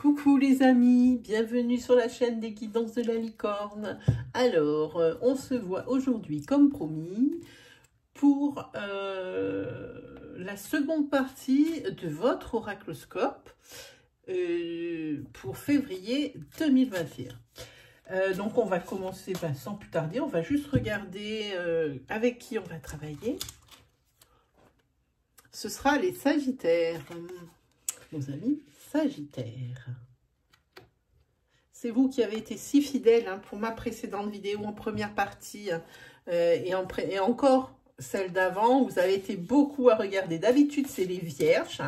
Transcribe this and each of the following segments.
Coucou les amis, bienvenue sur la chaîne des guidances de la licorne. Alors, on se voit aujourd'hui comme promis pour la seconde partie de votre oracloscope pour février 2021. Donc on va commencer sans plus tarder, on va juste regarder avec qui on va travailler. Ce sera les Sagittaires, nos amis Sagittaires. C'est vous qui avez été si fidèles pour ma précédente vidéo en première partie et encore celle d'avant. Vous avez été beaucoup à regarder. D'habitude, c'est les Vierges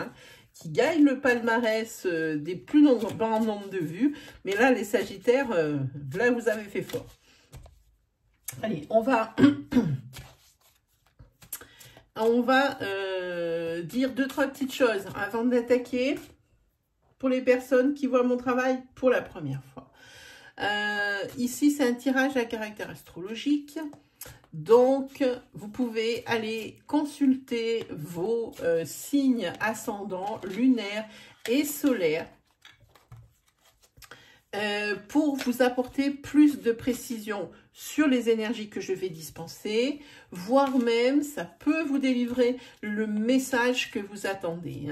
qui gagnent le palmarès des plus grands nombres de vues. Mais là, les Sagittaires, là, vous avez fait fort. Allez, on va... On va dire 2-3 petites choses avant d'attaquer pour les personnes qui voient mon travail pour la première fois. Ici, c'est un tirage à caractère astrologique. Donc, vous pouvez aller consulter vos signes ascendants, lunaires et solaires pour vous apporter plus de précision sur les énergies que je vais dispenser, voire même ça peut vous délivrer le message que vous attendez.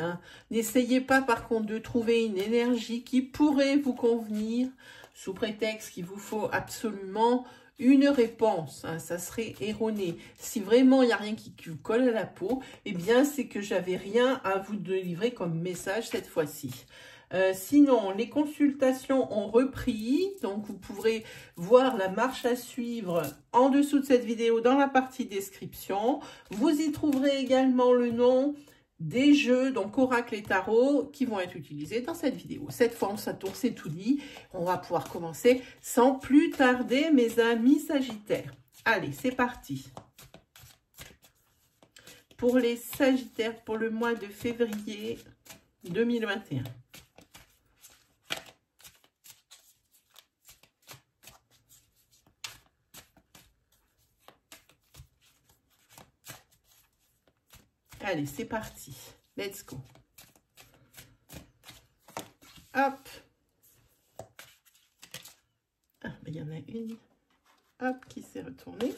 N'essayez pas par contre de trouver une énergie qui pourrait vous convenir sous prétexte qu'il vous faut absolument une réponse. Ça serait erroné. Si vraiment il n'y a rien qui vous colle à la peau, eh bien c'est que j'avais rien à vous délivrer comme message cette fois-ci. Sinon, les consultations ont repris, donc vous pourrez voir la marche à suivre en dessous de cette vidéo dans la partie description. Vous y trouverez également le nom des jeux, donc Oracle et Tarot, qui vont être utilisés dans cette vidéo. Cette fois, c'est tout dit. On va pouvoir commencer sans plus tarder, mes amis Sagittaires. Allez, c'est parti. Pour les Sagittaires, pour le mois de février 2021. Allez, c'est parti. Let's go. Hop. Ah, ben, il y en a une. Hop, qui s'est retournée.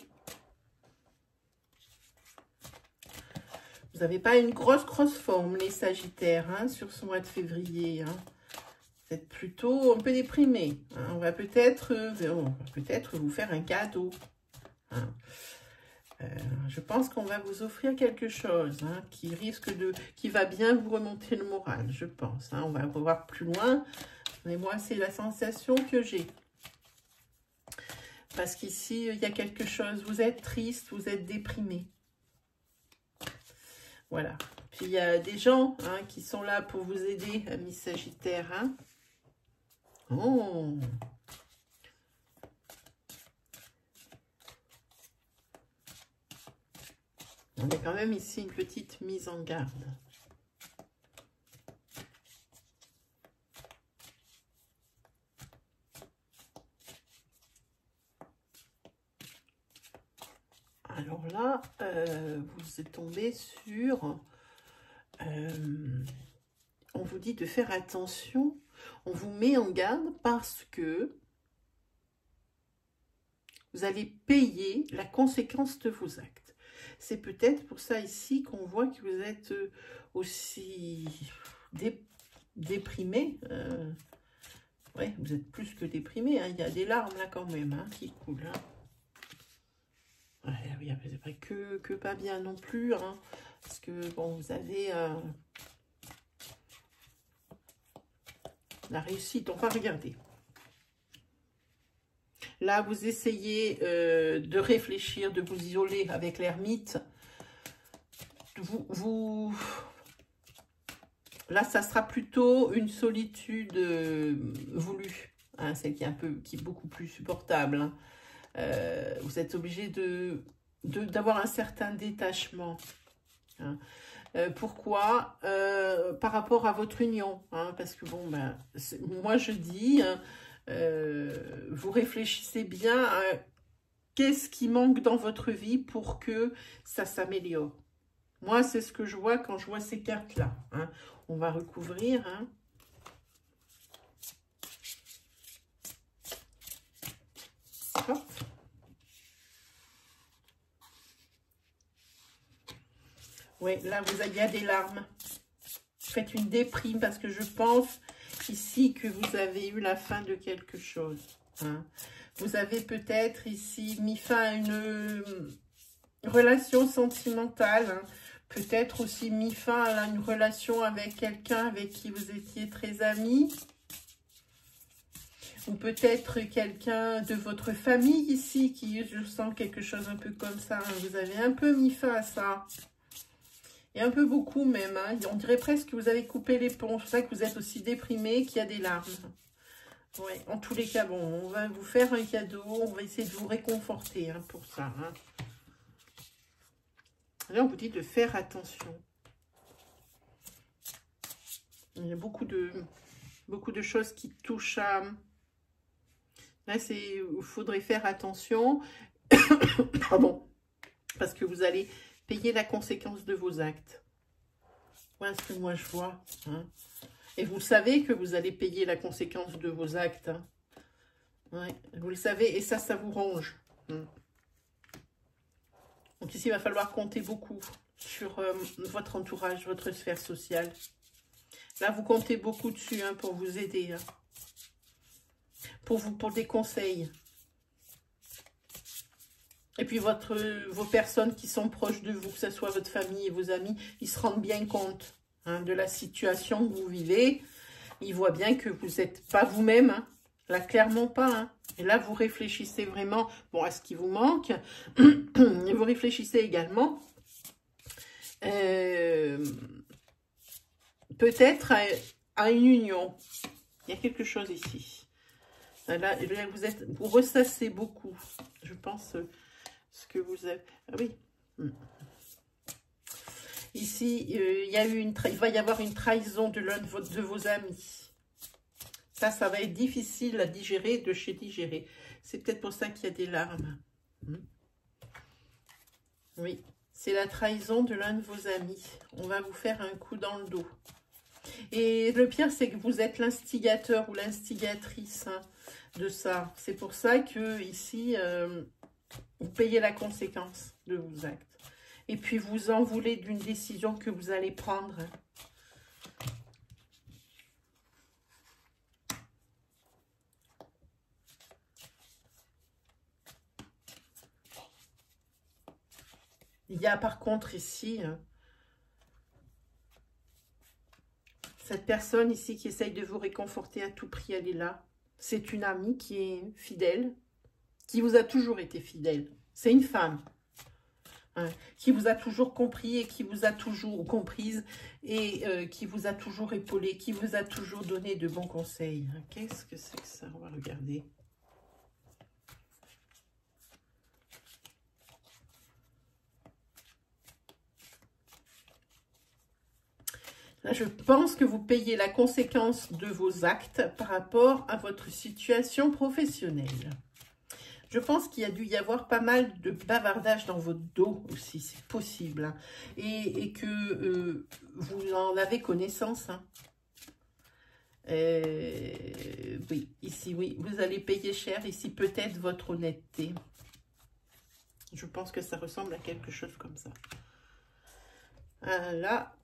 Vous n'avez pas une grosse forme, les Sagittaires, sur ce mois de février. Vous êtes plutôt un peu déprimés. On va peut-être vous faire un cadeau. Je pense qu'on va vous offrir quelque chose qui va bien vous remonter le moral, je pense. On va voir plus loin, mais moi, c'est la sensation que j'ai. Parce qu'ici, il y a quelque chose, vous êtes triste, vous êtes déprimé. Voilà. Puis, il y a des gens qui sont là pour vous aider, amis Sagittaires. Oh! On a quand même ici une petite mise en garde. Alors là, vous êtes tombé sur... on vous dit de faire attention. On vous met en garde parce que vous allez payer la conséquence de vos actes. C'est peut-être pour ça ici qu'on voit que vous êtes aussi déprimé. Oui, vous êtes plus que déprimé. Il y a des larmes là quand même qui coulent. Ouais, oui, c'est pas que pas bien non plus. Parce que bon, vous avez la réussite. On va regarder. Là, vous essayez de réfléchir, de vous isoler avec l'ermite. Là, ça sera plutôt une solitude voulue, celle qui est beaucoup plus supportable. Vous êtes obligé d'avoir un certain détachement. Pourquoi? Par rapport à votre union. Parce que bon, moi je dis... vous réfléchissez bien à qu'est-ce qui manque dans votre vie pour que ça s'améliore. Moi, c'est ce que je vois quand je vois ces cartes-là. On va recouvrir. Oui, là, il y a des larmes. Faites une déprime parce que je pense ici que vous avez eu la fin de quelque chose. Hein. Vous avez peut-être ici mis fin à une relation sentimentale. Hein. Peut-être aussi mis fin à une relation avec quelqu'un avec qui vous étiez très amis. Ou peut-être quelqu'un de votre famille ici qui, je sens quelque chose un peu comme ça. Hein. Vous avez un peu mis fin à ça. Et un peu beaucoup même. Hein. On dirait presque que vous avez coupé l'éponge. C'est ça que vous êtes aussi déprimé, qu'il y a des larmes. Ouais, en tous les cas, bon, on va vous faire un cadeau. On va essayer de vous réconforter hein, pour ça. Hein. Là, on vous dit de faire attention. Il y a beaucoup de choses qui touchent à... Là, il faudrait faire attention. Pardon. Parce que vous allez payer la conséquence de vos actes. Voilà ce que moi je vois. Hein. Et vous savez que vous allez payer la conséquence de vos actes. Hein. Ouais, vous le savez. Et ça vous ronge. Hein. Donc ici, il va falloir compter beaucoup sur votre entourage, votre sphère sociale. Là, vous comptez beaucoup dessus hein, pour vous aider. Hein. Pour des conseils. Et puis vos personnes qui sont proches de vous, que ce soit votre famille et vos amis, ils se rendent bien compte hein, de la situation que vous vivez. Ils voient bien que vous n'êtes pas vous-même. Hein. Là, clairement pas. Hein. Et là, vous réfléchissez vraiment bon, à ce qui vous manque. Et vous réfléchissez également peut-être à une union. Il y a quelque chose ici. Là, vous ressassez beaucoup. Je pense... ce que vous avez... Ah oui. Ici, il va y avoir une trahison de l'un de vos amis. Ça va être difficile à digérer, de chez digérer. C'est peut-être pour ça qu'il y a des larmes. Oui, c'est la trahison de l'un de vos amis. On va vous faire un coup dans le dos. Et le pire, c'est que vous êtes l'instigateur ou l'instigatrice hein, de ça. C'est pour ça que ici... vous payez la conséquence de vos actes. Et puis, vous en voulez d'une décision que vous allez prendre. Il y a par contre ici, cette personne ici qui essaye de vous réconforter à tout prix, elle est là. C'est une amie qui est fidèle, qui vous a toujours été fidèle. C'est une femme hein, qui vous a toujours compris et qui vous a toujours comprise et qui vous a toujours épaulé, qui vous a toujours donné de bons conseils. Qu'est-ce que c'est que ça? On va regarder. Là, je pense que vous payez la conséquence de vos actes par rapport à votre situation professionnelle. Je pense qu'il y a dû y avoir pas mal de bavardage dans votre dos aussi, c'est possible. Hein, et que vous en avez connaissance. Hein. Oui, ici, oui, vous allez payer cher. Ici, peut-être votre honnêteté. Je pense que ça ressemble à quelque chose comme ça. Là,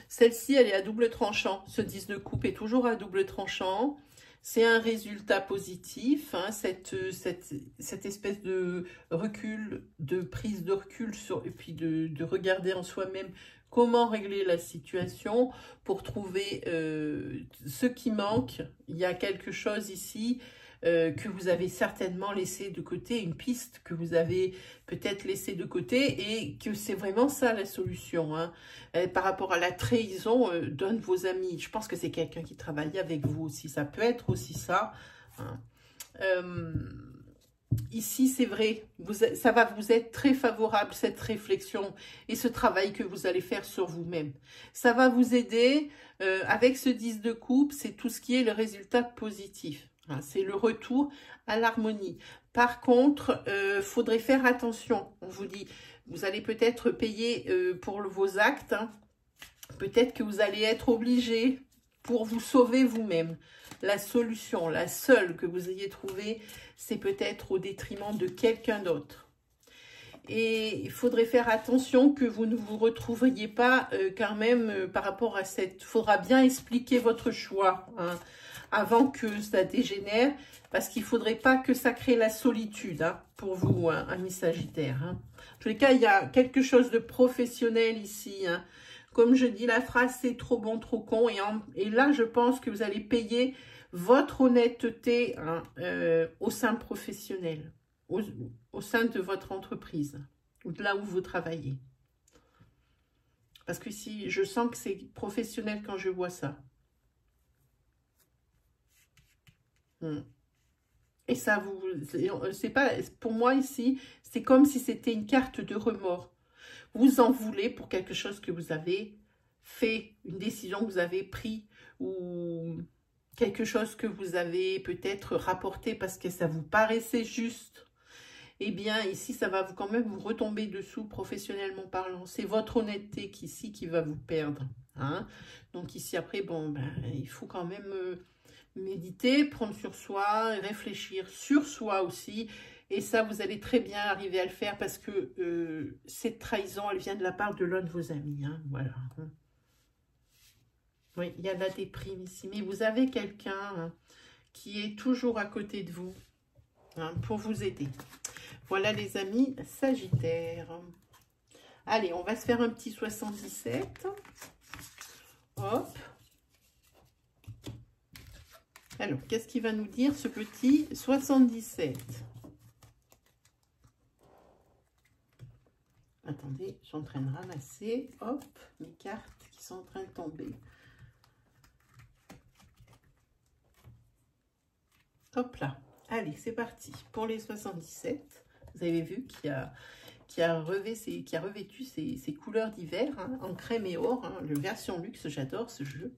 celle-ci, elle est à double tranchant. Ce 10 de coupe est toujours à double tranchant. C'est un résultat positif, hein, cette espèce de recul, de prise de recul, et puis de regarder en soi-même comment régler la situation pour trouver ce qui manque. Il y a quelque chose ici que vous avez certainement laissé de côté, une piste que vous avez peut-être laissé de côté et que c'est vraiment ça la solution. Hein. Par rapport à la trahison d'un de vos amis, je pense que c'est quelqu'un qui travaille avec vous aussi, ça peut être aussi ça. Hein. Ici, c'est vrai, ça va vous être très favorable, cette réflexion et ce travail que vous allez faire sur vous-même. Ça va vous aider, avec ce 10 de coupe, c'est tout ce qui est le résultat positif. C'est le retour à l'harmonie. Par contre, faudrait faire attention. On vous dit, vous allez peut-être payer pour vos actes. Hein. Peut-être que vous allez être obligé pour vous sauver vous-même. La solution, la seule que vous ayez trouvée, c'est peut-être au détriment de quelqu'un d'autre. Et il faudrait faire attention que vous ne vous retrouviez pas quand même par rapport à cette... Il faudra bien expliquer votre choix hein, avant que ça dégénère. Parce qu'il ne faudrait pas que ça crée la solitude hein, pour vous, hein, amis Sagittaires. Hein. En tous les cas, il y a quelque chose de professionnel ici. Hein. Comme je dis, la phrase « c'est trop bon, trop con ». Et là, je pense que vous allez payer votre honnêteté hein, au sein professionnel, au sein de votre entreprise, ou de là où vous travaillez. Parce que si je sens que c'est professionnel quand je vois ça. Et ça, c'est pas, pour moi ici, c'est comme si c'était une carte de remords. Vous en voulez pour quelque chose que vous avez fait, une décision que vous avez prise, ou quelque chose que vous avez peut-être rapporté parce que ça vous paraissait juste. Eh bien, ici, ça va quand même vous retomber dessous, professionnellement parlant. C'est votre honnêteté ici qui va vous perdre. Hein. Donc ici, après, bon, ben, il faut quand même... méditer, prendre sur soi, réfléchir sur soi aussi. Et ça, vous allez très bien arriver à le faire parce que cette trahison, elle vient de la part de l'un de vos amis. Hein, voilà. Oui, il y a de la déprime ici. Mais vous avez quelqu'un hein, qui est toujours à côté de vous hein, pour vous aider. Voilà les amis Sagittaires. Allez, on va se faire un petit 77. Hop. Alors, qu'est-ce qu'il va nous dire, ce petit 77? Attendez, je suis en train de ramasser, hop, mes cartes qui sont en train de tomber. Hop là. Allez, c'est parti. Pour les 77, vous avez vu qui a revêtu ses couleurs d'hiver, hein, en crème et or, hein, le version luxe, j'adore ce jeu.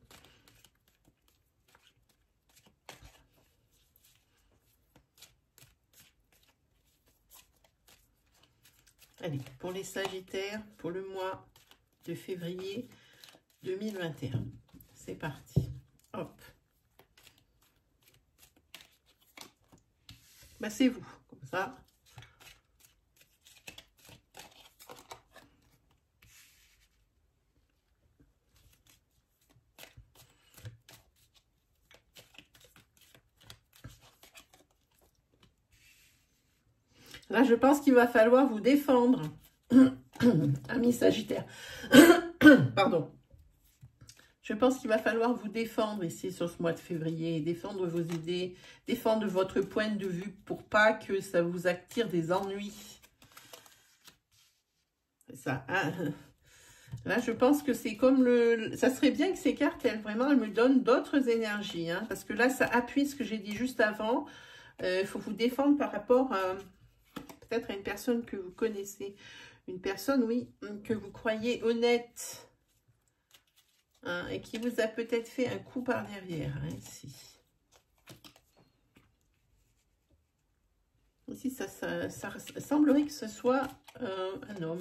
Allez, pour les Sagittaires, pour le mois de février 2021. C'est parti. Hop. Bah, c'est vous, comme ça. Là, je pense qu'il va falloir vous défendre, amis Sagittaires. Pardon. Je pense qu'il va falloir vous défendre ici sur ce mois de février, défendre vos idées, défendre votre point de vue pour pas que ça vous attire des ennuis. C'est ça. Hein. Là, je pense que c'est comme le... Ça serait bien que ces cartes, elles me donnent d'autres énergies. Hein, parce que là, ça appuie ce que j'ai dit juste avant. Il faut vous défendre par rapport à... peut-être à une personne que vous connaissez. Une personne, oui, que vous croyez honnête. Hein, et qui vous a peut-être fait un coup par derrière, hein, ici. Ici, ça semblerait que ce soit un homme.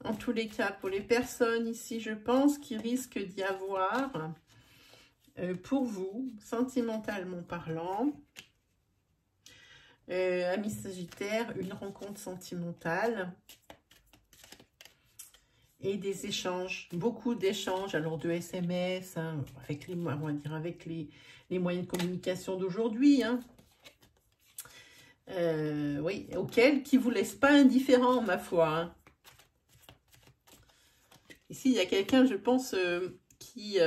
En tous les cas, pour les personnes ici, je pense qu'il risque d'y avoir... pour vous, sentimentalement parlant, amis Sagittaire, une rencontre sentimentale et des échanges, beaucoup d'échanges, alors de SMS, hein, avec les, on va dire avec les moyens de communication d'aujourd'hui, hein, oui, qui ne vous laissent pas indifférent, ma foi. Hein. Ici, il y a quelqu'un, je pense, qui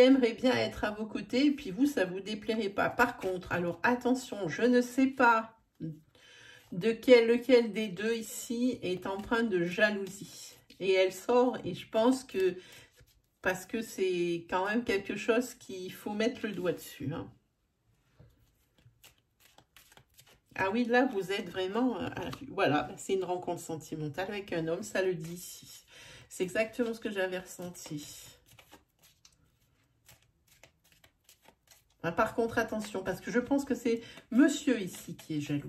aimerait bien être à vos côtés, et puis vous, ça ne vous déplairait pas. Par contre, alors attention, je ne sais pas lequel des deux ici est empreint de jalousie. Et elle sort, et je pense que, parce que c'est quand même quelque chose qu'il faut mettre le doigt dessus. Hein. Ah oui, là, vous êtes vraiment... voilà, c'est une rencontre sentimentale avec un homme, ça le dit ici. C'est exactement ce que j'avais ressenti. Par contre, attention, parce que je pense que c'est monsieur ici qui est jaloux.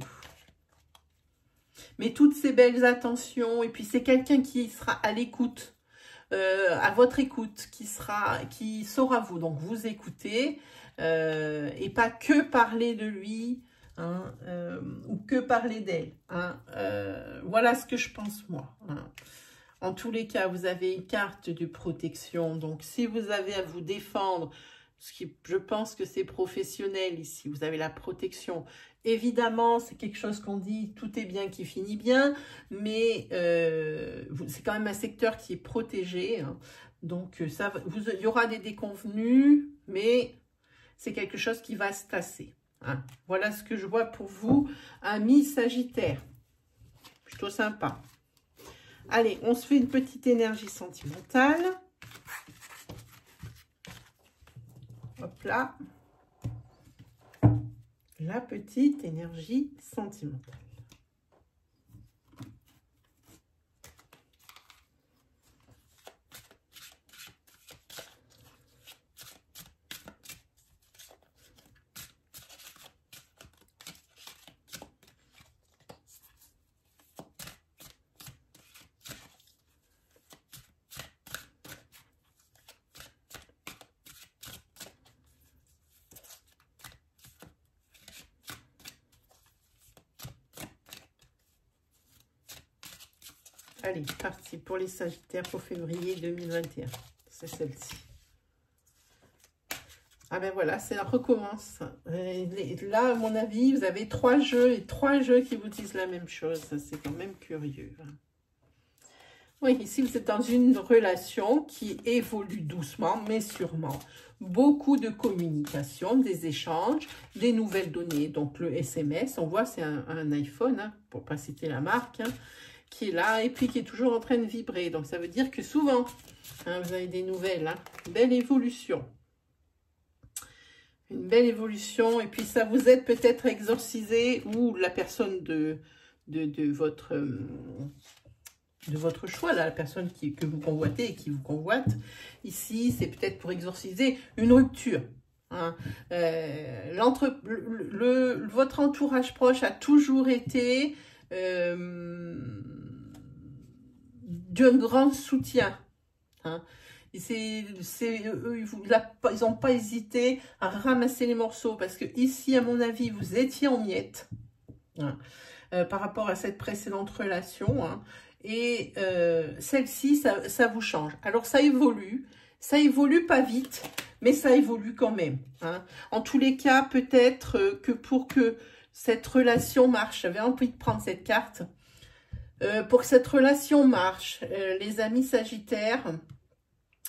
Mais toutes ces belles attentions, et puis c'est quelqu'un qui sera à l'écoute à votre écoute, qui saura vous écouter et pas que parler de lui, hein, ou que parler d'elle. Hein, voilà ce que je pense moi. Hein. En tous les cas, vous avez une carte de protection. Donc, si vous avez à vous défendre, je pense que c'est professionnel ici, vous avez la protection. Évidemment, c'est quelque chose qu'on dit, tout est bien qui finit bien, mais c'est quand même un secteur qui est protégé. Hein. Donc, il y aura des déconvenus, mais c'est quelque chose qui va se tasser. Hein. Voilà ce que je vois pour vous, amis Sagittaire. Plutôt sympa. Allez, on se fait une petite énergie sentimentale. Hop là. La petite énergie sentimentale. Allez, parti pour les Sagittaires pour février 2021. C'est celle-ci. Ah ben voilà, ça recommence. Là, à mon avis, vous avez 3 jeux et 3 jeux qui vous disent la même chose. C'est quand même curieux. Oui, ici, vous êtes dans une relation qui évolue doucement, mais sûrement. Beaucoup de communication, des échanges, des nouvelles données. Donc, le SMS, on voit, c'est un iPhone, hein, pour ne pas citer la marque, hein, qui est là et puis qui est toujours en train de vibrer. Donc, ça veut dire que souvent, hein, vous avez des nouvelles. Hein, belle évolution. Une belle évolution. Et puis, ça vous aide peut-être à exorciser ou la personne de votre choix, là, la personne que vous convoitez et qui vous convoite. Ici, c'est peut-être pour exorciser une rupture. Hein. Votre entourage proche a toujours été d'un grand soutien. Hein. Eux, ils n'ont pas hésité à ramasser les morceaux parce que ici, à mon avis, vous étiez en miettes, hein, par rapport à cette précédente relation. Hein. Et celle-ci, ça vous change. Alors, ça évolue pas vite, mais ça évolue quand même. Hein. En tous les cas, peut-être que pour que cette relation marche, j'avais envie de prendre cette carte, pour que cette relation marche, les amis Sagittaires,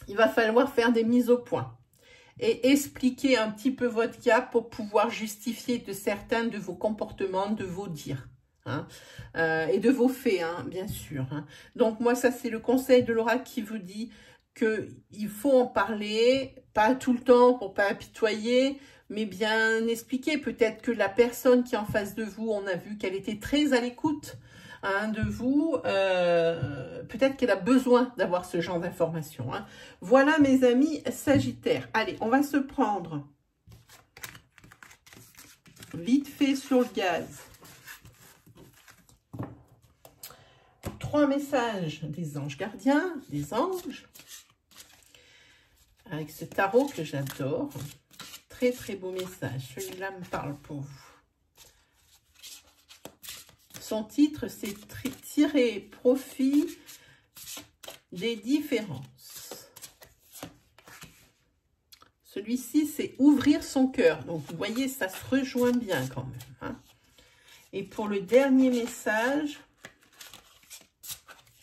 il va falloir faire des mises au point et expliquer un petit peu votre cas pour pouvoir justifier de certains de vos comportements, de vos dires. Hein, et de vos faits, hein, bien sûr. Hein. Donc, moi, ça, c'est le conseil de l'oracle qui vous dit qu'il faut en parler, pas tout le temps pour pas apitoyer, mais bien expliquer. Peut-être que la personne qui est en face de vous, on a vu qu'elle était très à l'écoute, hein, de vous. Peut-être qu'elle a besoin d'avoir ce genre d'informations. Hein. Voilà, mes amis Sagittaires. Allez, on va se prendre vite fait sur le gaz. 3 messages des anges gardiens, des anges, avec ce tarot que j'adore. Très, très beau message. Celui-là me parle pour vous. Son titre, c'est « Tirer profit des différences ». Celui-ci, c'est « Ouvrir son cœur ». Donc, vous voyez, ça se rejoint bien quand même. Hein. Et pour le dernier message...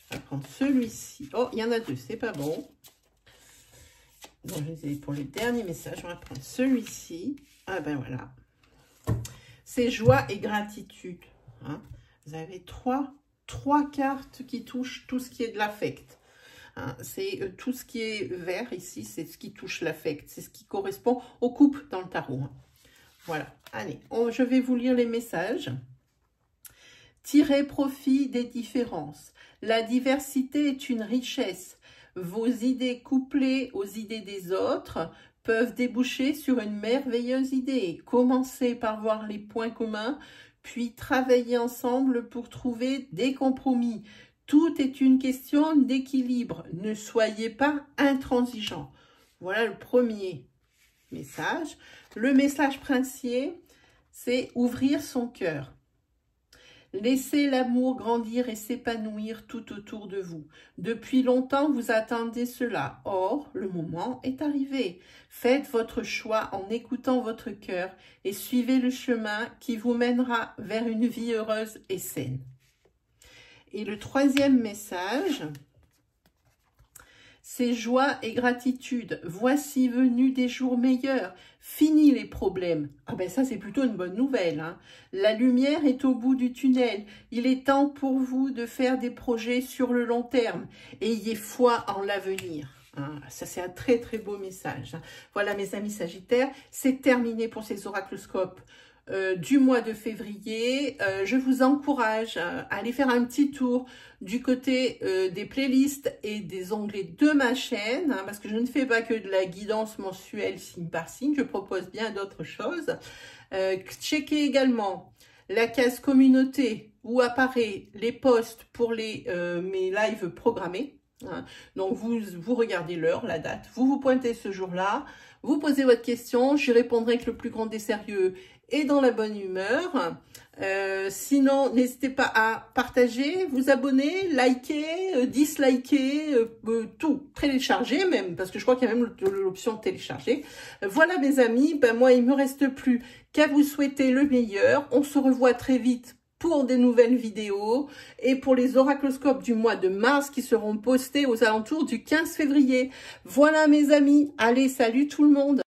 je vais prendre celui-ci. Oh, il y en a 2, c'est pas bon. Donc, pour le dernier message, on va prendre celui-ci. Ah ben voilà. C'est joie et gratitude. Hein. Vous avez trois cartes qui touchent tout ce qui est de l'affect. Hein. C'est tout ce qui est vert ici, c'est ce qui touche l'affect. C'est ce qui correspond au couple dans le tarot. Hein. Voilà. Allez, je vais vous lire les messages. Tirez profit des différences. La diversité est une richesse. Vos idées couplées aux idées des autres peuvent déboucher sur une merveilleuse idée. Commencez par voir les points communs, puis travaillez ensemble pour trouver des compromis. Tout est une question d'équilibre. Ne soyez pas intransigeants. Voilà le premier message. Le message princier, c'est ouvrir son cœur. Laissez l'amour grandir et s'épanouir tout autour de vous. Depuis longtemps, vous attendez cela. Or, le moment est arrivé. Faites votre choix en écoutant votre cœur et suivez le chemin qui vous mènera vers une vie heureuse et saine. Et le troisième message, c'est joie et gratitude. Voici venus des jours meilleurs. Fini les problèmes. Ah ben ça, c'est plutôt une bonne nouvelle, hein. La lumière est au bout du tunnel. Il est temps pour vous de faire des projets sur le long terme. Ayez foi en l'avenir. Hein. Ça, c'est un très, très beau message. Voilà, mes amis Sagittaires, c'est terminé pour ces oracloscopes du mois de février. Je vous encourage à aller faire un petit tour du côté des playlists et des onglets de ma chaîne, hein, parce que je ne fais pas que de la guidance mensuelle signe par signe, je propose bien d'autres choses. Checkez également la case communauté où apparaît les posts pour mes lives programmés. Hein. Donc vous regardez l'heure, la date, vous pointez ce jour-là, vous posez votre question, j'y répondrai avec le plus grand des sérieux et dans la bonne humeur. Sinon, n'hésitez pas à partager, vous abonner, liker, disliker, tout, télécharger même, parce que je crois qu'il y a même l'option de télécharger. Voilà mes amis, ben moi il me reste plus qu'à vous souhaiter le meilleur. On se revoit très vite pour des nouvelles vidéos et pour les oracloscopes du mois de mars qui seront postés aux alentours du 15 février. Voilà mes amis, allez, salut tout le monde!